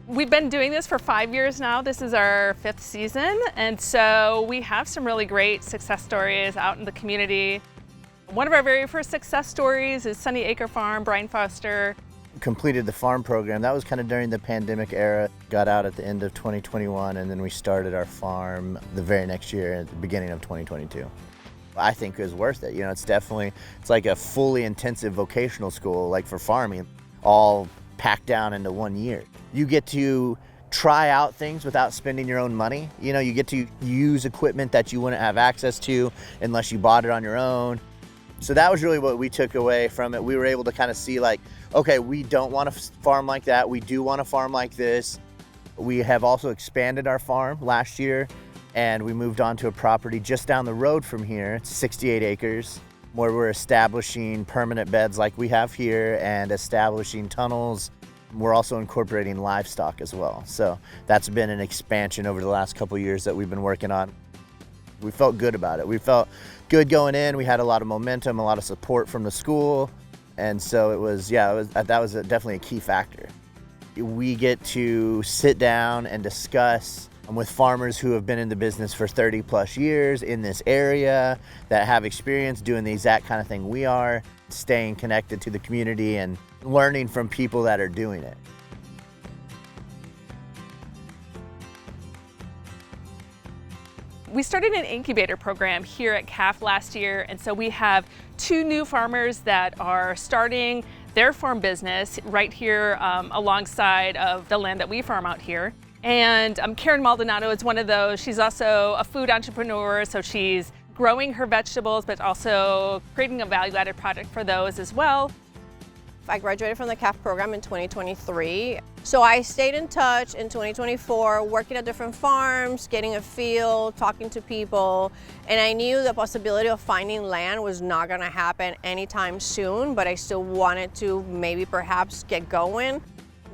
We've been doing this for 5 years now. This is our 5th season, and so we have some really great success stories out in the community. One of our very first success stories is Sunny Acre Farm, Brian Foster. Completed the farm program. That was kind of during the pandemic era. Got out at the end of 2021, and then we started our farm the very next year at the beginning of 2022. I think it was worth it. You know, it's like a fully intensive vocational school, like for farming, all packed down into 1 year. You get to try out things without spending your own money. You know, you get to use equipment that you wouldn't have access to unless you bought it on your own. So that was really what we took away from it. We were able to kind of see like, okay, we don't want to farm like that. We do want to farm like this. We have also expanded our farm last year, and we moved on to a property just down the road from here. It's 68 acres, where we're establishing permanent beds like we have here and establishing tunnels. We're also incorporating livestock as well. So that's been an expansion over the last couple of years that we've been working on. We felt good about it. We felt good going in. We had a lot of momentum, a lot of support from the school. And so that was definitely a key factor. We get to sit down and discuss with farmers who have been in the business for 30 plus years in this area, that have experience doing the exact kind of thing we are, staying connected to the community and learning from people that are doing it. We started an incubator program here at CAFF last year, and so we have 2 new farmers that are starting their farm business right here alongside of the land that we farm out here. And Karen Maldonado is one of those. She's also a food entrepreneur, so she's growing her vegetables, but also creating a value-added product for those as well. I graduated from the CAFF program in 2023. So I stayed in touch in 2024, working at different farms, getting a feel, talking to people. And I knew the possibility of finding land was not gonna happen anytime soon, but I still wanted to maybe perhaps get going.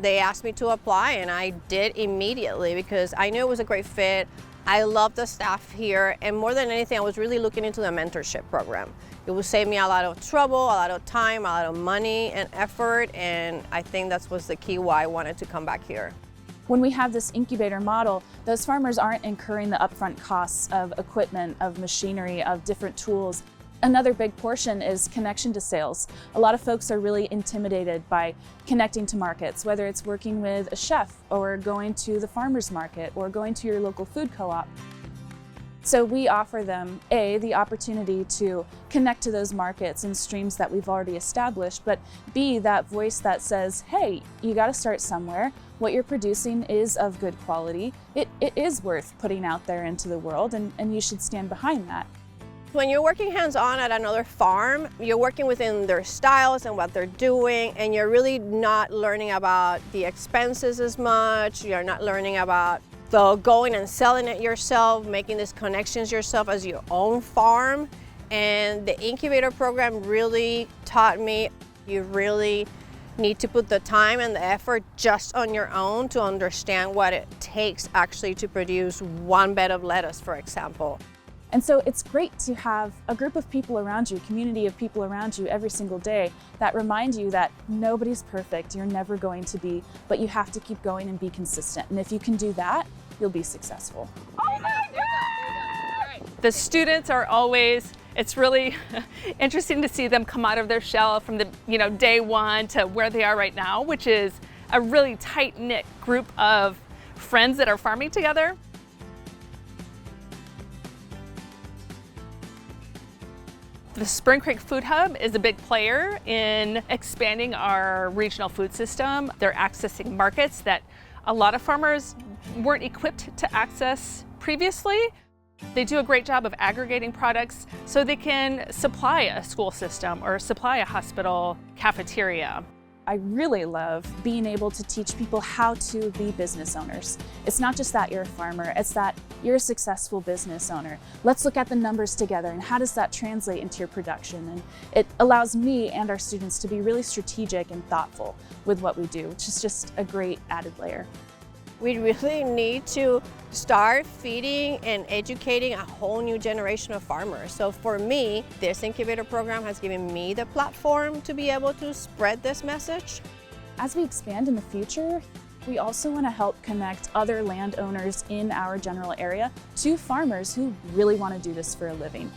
They asked me to apply, and I did immediately because I knew it was a great fit. I love the staff here, and more than anything, I was really looking into the mentorship program. It would save me a lot of trouble, a lot of time, a lot of money and effort, and I think that was the key why I wanted to come back here. When we have this incubator model, those farmers aren't incurring the upfront costs of equipment, of machinery, of different tools. Another big portion is connection to sales. A lot of folks are really intimidated by connecting to markets, whether it's working with a chef or going to the farmer's market or going to your local food co-op. So we offer them, A, the opportunity to connect to those markets and streams that we've already established, but B, that voice that says, hey, you gotta start somewhere. What you're producing is of good quality. It is worth putting out there into the world, and you should stand behind that. When you're working hands-on at another farm, you're working within their styles and what they're doing, and you're really not learning about the expenses as much. You're not learning about the going and selling it yourself, making these connections yourself as your own farm. And the incubator program really taught me you really need to put the time and the effort just on your own to understand what it takes actually to produce one bed of lettuce, for example. And so it's great to have a group of people around you, a community of people around you every single day that remind you that nobody's perfect, you're never going to be, but you have to keep going and be consistent. And if you can do that, you'll be successful. Oh my God! The students are always, it's really interesting to see them come out of their shell from the day one to where they are right now, which is a really tight-knit group of friends that are farming together. The Spring Creek Food Hub is a big player in expanding our regional food system. They're accessing markets that a lot of farmers weren't equipped to access previously. They do a great job of aggregating products so they can supply a school system or supply a hospital cafeteria. I really love being able to teach people how to be business owners. It's not just that you're a farmer, it's that you're a successful business owner. Let's look at the numbers together and how does that translate into your production? And it allows me and our students to be really strategic and thoughtful with what we do, which is just a great added layer. We really need to start feeding and educating a whole new generation of farmers. So for me, this incubator program has given me the platform to be able to spread this message. As we expand in the future, We also want to help connect other landowners in our general area to farmers who really want to do this for a living.